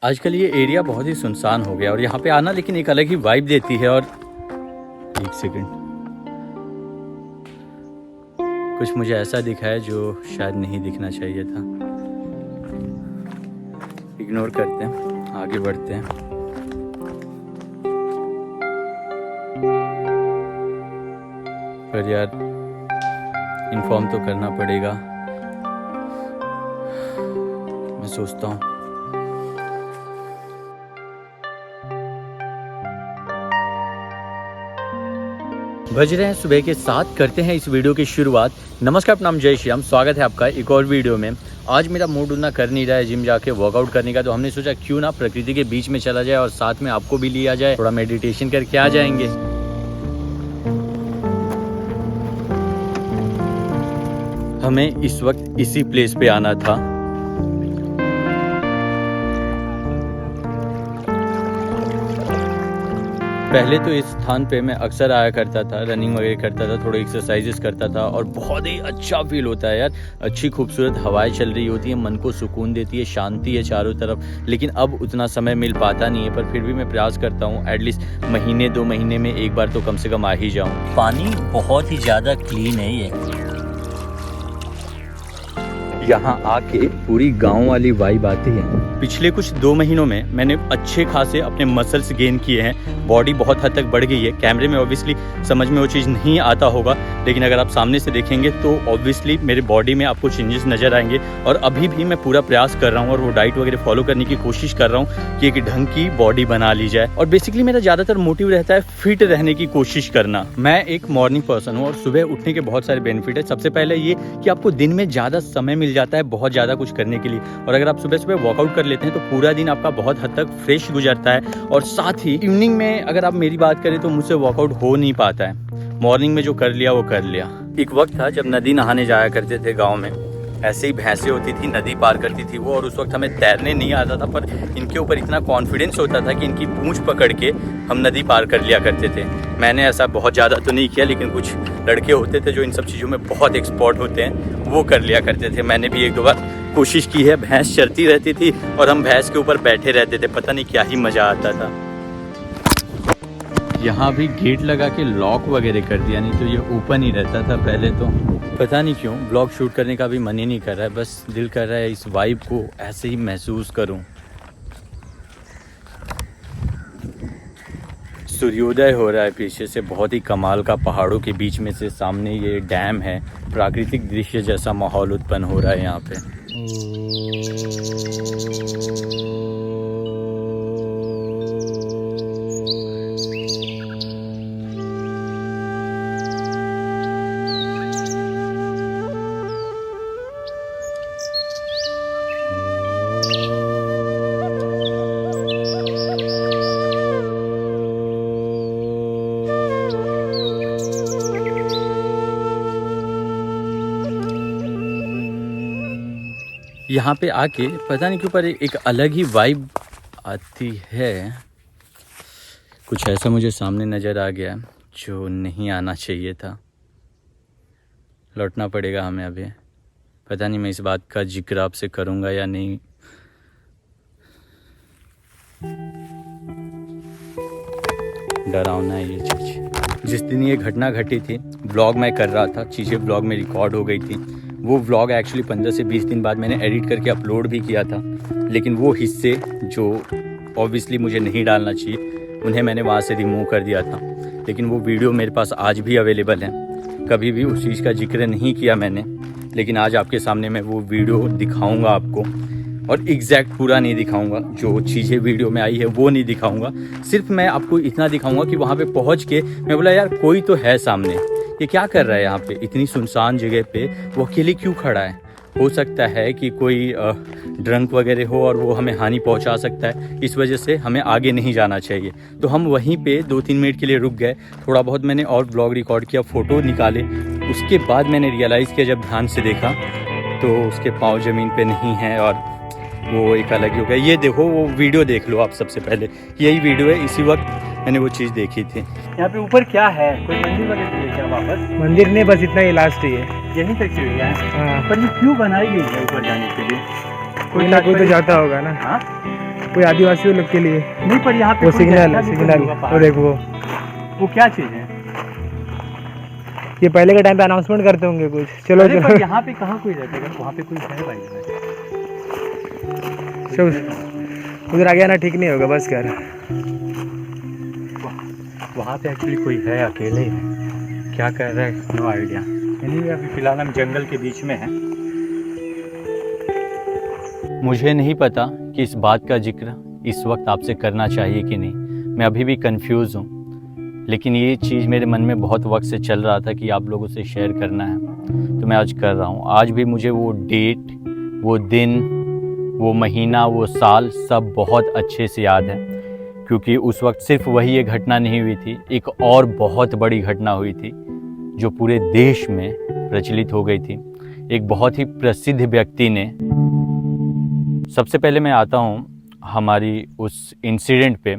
आजकल ये एरिया बहुत ही सुनसान हो गया और यहाँ पे आना लेकिन एक अलग ही वाइब देती है। और एक सेकंड, कुछ मुझे ऐसा दिखा है जो शायद नहीं दिखना चाहिए था। इग्नोर करते हैं, आगे बढ़ते हैं। पर यार इन्फॉर्म तो करना पड़ेगा, मैं सोचता हूँ। बज रहे हैं सुबह के 7। करते हैं इस वीडियो की शुरुआत। नमस्कार, प्रणाम, जय श्री राम। स्वागत है आपका एक और वीडियो में। आज मेरा मूड उतना कर नहीं रहा है जिम जाके वर्कआउट करने का, तो हमने सोचा क्यों ना प्रकृति के बीच में चला जाए और साथ में आपको भी लिया जाए, थोड़ा मेडिटेशन करके आ जाएंगे। हमें इस वक्त इसी प्लेस पे आना था। पहले तो इस स्थान पे मैं अक्सर आया करता था, रनिंग वगैरह करता था, थोड़े एक्सरसाइजेस करता था और बहुत ही अच्छा फील होता है यार। अच्छी खूबसूरत हवाएं चल रही होती है, मन को सुकून देती है, शांति है चारों तरफ। लेकिन अब उतना समय मिल पाता नहीं है, पर फिर भी मैं प्रयास करता हूँ एटलीस्ट महीने 2 महीने में एक बार तो कम से कम आ ही जाऊँ। पानी बहुत ही ज़्यादा क्लीन है ये। यहाँ आके पूरी गांव वाली वाइब आती है। पिछले कुछ 2 महीनों में मैंने अच्छे खासे अपने मसल्स गेन किए हैं, बॉडी बहुत हद तक बढ़ गई है। कैमरे में ऑब्वियसली समझ में वो चीज़ नहीं आता होगा, लेकिन अगर आप सामने से देखेंगे तो ऑब्वियसली मेरे बॉडी में आपको चेंजेस नज़र आएंगे। और अभी भी मैं पूरा प्रयास कर रहा हूँ और वो डाइट वगैरह फॉलो करने की कोशिश कर रहा हूँ कि एक ढंग की बॉडी बना ली जाए। और बेसिकली मेरा ज़्यादातर मोटिव रहता है फिट रहने की कोशिश करना। मैं एक मॉर्निंग पर्सन हूँ और सुबह उठने के बहुत सारे बेनिफिट है। सबसे पहले ये कि आपको दिन में ज़्यादा समय मिल जाता है बहुत ज़्यादा कुछ करने के लिए। और अगर आप सुबह सुबह वर्कआउट कर लेते हैं तो पूरा दिन आपका बहुत हद तक फ्रेश गुजरता है। और साथ ही इवनिंग में अगर आप मेरी बात करें तो मुझसे वर्कआउट हो नहीं पाता है। मॉर्निंग में जो कर लिया वो कर लिया। एक वक्त था जब नदी नहाने जाया करते थे गाँव में, ऐसे ही भैंसें होती थी, नदी पार करती थी वो, और उस वक्त हमें तैरने नहीं आता था, पर इनके ऊपर इतना कॉन्फिडेंस होता था कि इनकी पूंछ पकड़ के हम नदी पार कर लिया करते थे। मैंने ऐसा बहुत ज़्यादा तो नहीं किया, लेकिन कुछ लड़के होते थे जो इन सब चीज़ों में बहुत एक्सपर्ट होते हैं, वो कर लिया करते थे। मैंने भी 1-2 बार कोशिश की है। भैंस चरती रहती थी और हम भैंस के ऊपर बैठे रहते थे, पता नहीं क्या ही मज़ा आता था। यहाँ भी गेट लगा के लॉक वगैरह कर दिया, नहीं तो ये ओपन ही रहता था पहले तो। पता नहीं क्यों ब्लॉग शूट करने का भी मन ही नहीं कर रहा है, बस दिल कर रहा है इस वाइब को ऐसे ही महसूस करूं। सूर्योदय हो रहा है पीछे से, बहुत ही कमाल का। पहाड़ों के बीच में से सामने ये डैम है, प्राकृतिक दृश्य जैसा माहौल उत्पन्न हो रहा है यहाँ पे। यहाँ पे आके पता नहीं क्यों पर एक अलग ही वाइब आती है। कुछ ऐसा मुझे सामने नज़र आ गया जो नहीं आना चाहिए था। लौटना पड़ेगा हमें अभी। पता नहीं मैं इस बात का जिक्र आपसे करूँगा या नहीं। डरावना है ये चीज़। जिस दिन ये घटना घटी थी, व्लॉग मैं कर रहा था, चीज़ें व्लॉग में रिकॉर्ड हो गई थी। वो व्लॉग एक्चुअली 15 से 20 दिन बाद मैंने एडिट करके अपलोड भी किया था, लेकिन वो हिस्से जो ऑब्वियसली मुझे नहीं डालना चाहिए उन्हें मैंने वहाँ से रिमूव कर दिया था। लेकिन वो वीडियो मेरे पास आज भी अवेलेबल है। कभी भी उस चीज़ का जिक्र नहीं किया मैंने, लेकिन आज आपके सामने मैं वो वीडियो दिखाऊँगा आपको। और एग्जैक्ट पूरा नहीं दिखाऊंगा, जो चीज़ें वीडियो में आई है वो नहीं दिखाऊंगा। सिर्फ मैं आपको इतना दिखाऊंगा कि वहाँ पे पहुँच के मैं बोला यार कोई तो है सामने, ये क्या कर रहा है यहाँ पे इतनी सुनसान जगह पे, वो अकेले क्यों खड़ा है। हो सकता है कि कोई ड्रंक वगैरह हो और वो हमें हानि पहुँचा सकता है, इस वजह से हमें आगे नहीं जाना चाहिए। तो हम वहीं पे 2-3 मिनट के लिए रुक गए। थोड़ा बहुत मैंने और ब्लॉग रिकॉर्ड किया, फ़ोटो निकाले। उसके बाद मैंने रियलाइज़ किया, जब ध्यान से देखा तो उसके पाँव ज़मीन पर नहीं है और वो एक अलग ही हो गया। ये देखो, वो वीडियो देख लो आप सबसे पहले, यही वीडियो है। इसी वक्त मैंने वो चीज़ देखी थी। यहाँ पे ऊपर क्या है, कोई मंदिर वगैरह है क्या? वापस मंदिर नहीं, बस इतना ही लास्ट ही है, यहीं तक चल गया है। हाँ। पर ये क्यों बनाई गई है ऊपर जाने के लिए? कोई ना कोई तो जाता होगा ना। हाँ, कोई आदिवासियों लोग के लिए। नहीं, पर यहाँ पे वो कोई सिग्नल रहता है, भी तो सिग्नल। नहीं होगा पहाड़ और एक वो क्या चीज़ है? ये पहले के टाइम पे अनाउंसमेंट करते होंगे कुछ। चलो अरे पर चलो यहाँ पे कहाँ कोई रहता है? वहाँ पे कोई है भाई? चलो, उधर आ गया ना, ठीक नहीं होगा, बस कर। वहाँ पे एक्चुअली कोई है, अकेले है, क्या कर रहा है नो आइडिया। एनीवे अभी फ़िलहाल हम जंगल के बीच में हैं। मुझे नहीं पता कि इस बात का जिक्र इस वक्त आपसे करना चाहिए कि नहीं, मैं अभी भी कंफ्यूज हूँ, लेकिन ये चीज़ मेरे मन में बहुत वक्त से चल रहा था कि आप लोगों से शेयर करना है, तो मैं आज कर रहा हूँ। आज भी मुझे वो डेट, वो दिन, वो महीना, वो साल सब बहुत अच्छे से याद है, क्योंकि उस वक्त सिर्फ वही एक घटना नहीं हुई थी, एक और बहुत बड़ी घटना हुई थी जो पूरे देश में प्रचलित हो गई थी। एक बहुत ही प्रसिद्ध व्यक्ति ने, सबसे पहले मैं आता हूँ हमारी उस इंसिडेंट पे।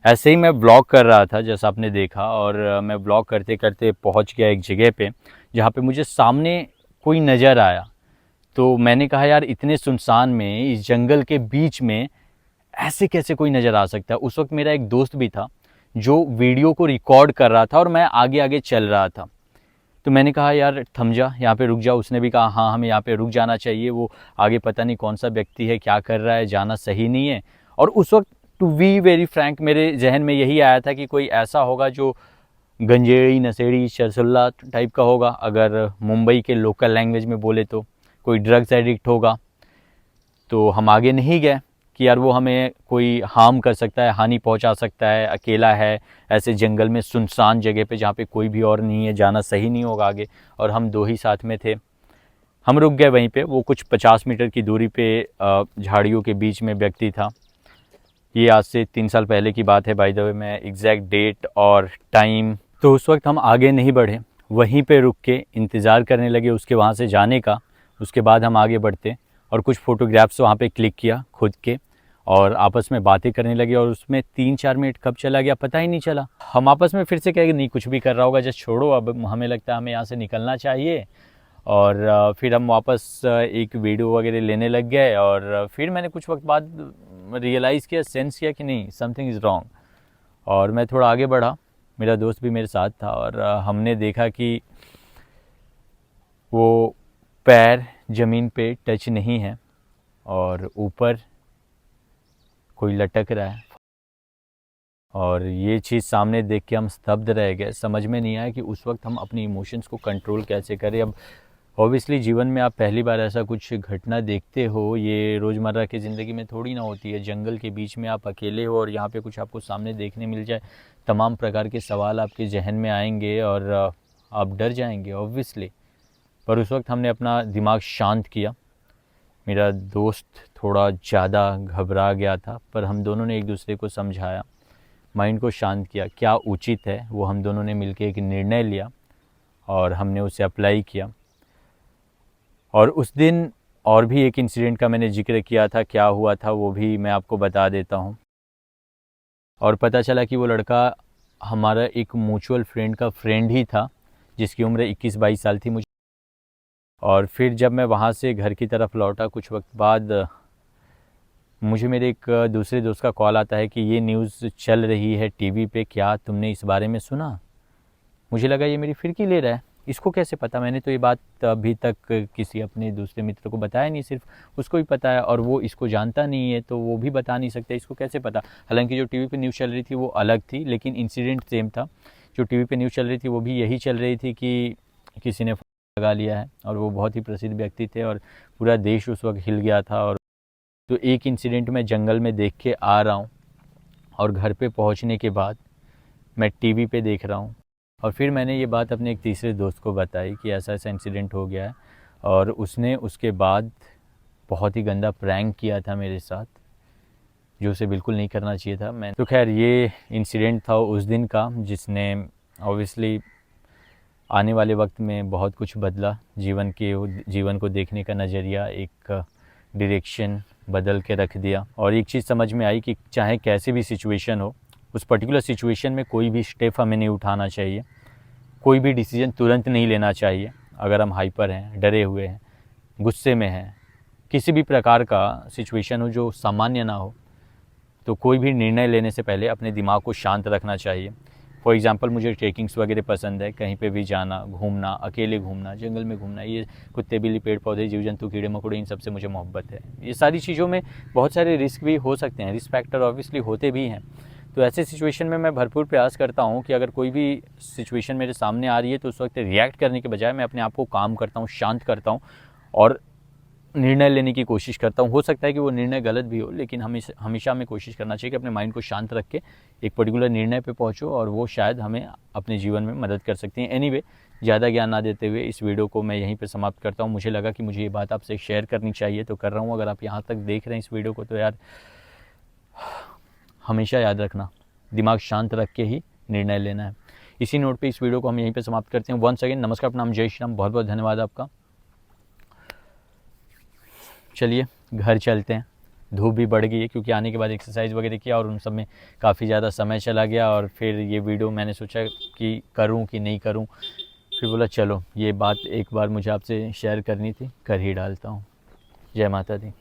ऐसे ही मैं व्लॉग कर रहा था जैसा आपने देखा, और मैं व्लॉग करते करते पहुँच गया एक जगह पे जहाँ पे मुझे सामने कोई नज़र आया। तो मैंने कहा यार, इतने सुनसान में, इस जंगल के बीच में ऐसे कैसे कोई नज़र आ सकता है। उस वक्त मेरा एक दोस्त भी था जो वीडियो को रिकॉर्ड कर रहा था और मैं आगे आगे चल रहा था। तो मैंने कहा यार थम जा, यहाँ पे रुक जा। उसने भी कहा हाँ, हमें यहाँ पे रुक जाना चाहिए, वो आगे पता नहीं कौन सा व्यक्ति है, क्या कर रहा है, जाना सही नहीं है। और उस वक्त टू बी वेरी फ्रैंक मेरे जहन में यही आया था कि कोई ऐसा होगा जो गंजेड़ी, नशेड़ी, चरसुल्ला टाइप का होगा, अगर मुंबई के लोकल लैंग्वेज में बोले तो कोई ड्रग्स एडिक्ट होगा। तो हम आगे नहीं गए कि यार वो हमें कोई हार्म कर सकता है, हानि पहुंचा सकता है, अकेला है ऐसे जंगल में, सुनसान जगह पे जहाँ पे कोई भी और नहीं है, जाना सही नहीं होगा आगे। और हम दो ही साथ में थे। हम रुक गए वहीं पे, वो कुछ 50 मीटर की दूरी पे झाड़ियों के बीच में व्यक्ति था। ये आज से 3 साल पहले की बात है, बाय द वे मैं एग्जैक्ट डेट और टाइम। तो उस वक्त हम आगे नहीं बढ़े, वहीं पे रुक के इंतज़ार करने लगे उसके वहाँ से जाने का। उसके बाद हम आगे बढ़ते और कुछ फ़ोटोग्राफ्स वहाँ पे क्लिक किया खुद के, और आपस में बातें करने लगे। और उसमें 3-4 मिनट कब चला गया पता ही नहीं चला। हम आपस में फिर से कहे नहीं, कुछ भी कर रहा होगा, जस्ट छोड़ो, अब हमें लगता है हमें यहाँ से निकलना चाहिए। और फिर हम वापस एक वीडियो वगैरह लेने लग गए। और फिर मैंने कुछ वक्त बाद रियलाइज़ किया, सेंस किया कि नहीं, समथिंग इज़ रॉन्ग। और मैं थोड़ा आगे बढ़ा, मेरा दोस्त भी मेरे साथ था, और हमने देखा कि वो पैर ज़मीन पे टच नहीं है और ऊपर कोई लटक रहा है। और ये चीज़ सामने देख के हम स्तब्ध रह गए, समझ में नहीं आया कि उस वक्त हम अपनी इमोशंस को कंट्रोल कैसे करें। अब ऑब्वियसली जीवन में आप पहली बार ऐसा कुछ घटना देखते हो, ये रोज़मर्रा की ज़िंदगी में थोड़ी ना होती है। जंगल के बीच में आप अकेले हो और यहाँ पे कुछ आपको सामने देखने मिल जाए, तमाम प्रकार के सवाल आपके जहन में आएंगे और आप डर जाएंगे ऑब्वियसली। पर उस वक्त हमने अपना दिमाग शांत किया। मेरा दोस्त थोड़ा ज़्यादा घबरा गया था, पर हम दोनों ने एक दूसरे को समझाया, माइंड को शांत किया, क्या उचित है वो हम दोनों ने मिलकर एक निर्णय लिया और हमने उसे अप्लाई किया। और उस दिन और भी एक इंसिडेंट का मैंने जिक्र किया था, क्या हुआ था वो भी मैं आपको बता देता हूँ। और पता चला कि वो लड़का हमारा एक म्यूचुअल फ्रेंड का फ्रेंड ही था, जिसकी उम्र 21-22 साल थी। और फिर जब मैं वहाँ से घर की तरफ लौटा कुछ वक्त बाद, मुझे मेरे एक दूसरे दोस्त का कॉल आता है कि ये न्यूज़ चल रही है टीवी पे, क्या तुमने इस बारे में सुना? मुझे लगा ये मेरी फिरकी ले रहा है, इसको कैसे पता? मैंने तो ये बात अभी तक किसी अपने दूसरे मित्र को बताया नहीं, सिर्फ उसको ही पता है, और वो इसको जानता नहीं है तो वो भी बता नहीं सकता, इसको कैसे पता? हालांकि जो टीवी पे न्यूज़ चल रही थी वो अलग थी, लेकिन इंसिडेंट सेम था। जो टीवी पे न्यूज़ चल रही थी वो भी यही चल रही थी कि किसी ने लगा लिया है, और वो बहुत ही प्रसिद्ध व्यक्ति थे और पूरा देश उस वक्त हिल गया था। और तो एक इंसिडेंट मैं जंगल में देख के आ रहा हूँ, और घर पे पहुँचने के बाद मैं टीवी पे देख रहा हूँ। और फिर मैंने ये बात अपने एक तीसरे दोस्त को बताई कि ऐसा ऐसा इंसिडेंट हो गया है, और उसने उसके बाद बहुत ही गंदा प्रैंक किया था मेरे साथ, जो उसे बिल्कुल नहीं करना चाहिए था। मैं तो खैर ये इंसिडेंट था उस दिन का, जिसने ऑब्वियसली आने वाले वक्त में बहुत कुछ बदला, जीवन को देखने का नज़रिया, एक डायरेक्शन बदल के रख दिया। और एक चीज़ समझ में आई कि चाहे कैसे भी सिचुएशन हो, उस पर्टिकुलर सिचुएशन में कोई भी स्टेप हमें नहीं उठाना चाहिए, कोई भी डिसीजन तुरंत नहीं लेना चाहिए। अगर हम हाइपर हैं, डरे हुए हैं, गुस्से में हैं, किसी भी प्रकार का सिचुएशन हो जो सामान्य ना हो, तो कोई भी निर्णय लेने से पहले अपने दिमाग को शांत रखना चाहिए। फॉर एग्ज़ाम्पल मुझे ट्रेकिंग्स वगैरह पसंद है, कहीं पे भी जाना, घूमना, अकेले घूमना, जंगल में घूमना, ये कुत्ते बिल्ली पेड़ पौधे जीव जंतु कीड़े मकोड़े इन सब से मुझे मोहब्बत है। ये सारी चीज़ों में बहुत सारे रिस्क भी हो सकते हैं, रिस्क फैक्टर ऑब्वियसली होते भी हैं। तो ऐसे सिचुएशन में मैं भरपूर प्रयास करता हूँ कि अगर कोई भी सिचुएशन मेरे सामने आ रही है तो उस वक्त रिएक्ट करने के बजाय मैं अपने आप को काम करता हूँ, शांत करता हूँ और निर्णय लेने की कोशिश करता हूँ। हो सकता है कि वो निर्णय गलत भी हो, लेकिन हमेशा हमें कोशिश करना चाहिए कि अपने माइंड को शांत रख के एक पर्टिकुलर निर्णय पे पहुँचो और वो शायद हमें अपने जीवन में मदद कर सकती हैं। एनीवे, ज़्यादा ज्ञान ना देते हुए इस वीडियो को मैं यहीं पे समाप्त करता हूँ। मुझे लगा कि मुझे ये बात आपसे शेयर करनी चाहिए तो कर रहा हूँ। अगर आप यहाँ तक देख रहे हैं इस वीडियो को तो यार हमेशा याद रखना, दिमाग शांत रख के ही निर्णय लेना है। इसी नोट पे इस वीडियो को हम यहीं पे समाप्त करते हैं। वंस अगेन नमस्कार, प्रणाम, जय श्री राम, बहुत बहुत धन्यवाद आपका। चलिए घर चलते हैं, धूप भी बढ़ गई है क्योंकि आने के बाद एक्सरसाइज वगैरह किया और उन सब में काफ़ी ज़्यादा समय चला गया और फिर ये वीडियो मैंने सोचा कि करूं कि नहीं करूं, फिर बोला चलो ये बात एक बार मुझे आपसे शेयर करनी थी, कर ही डालता हूं। जय माता दी।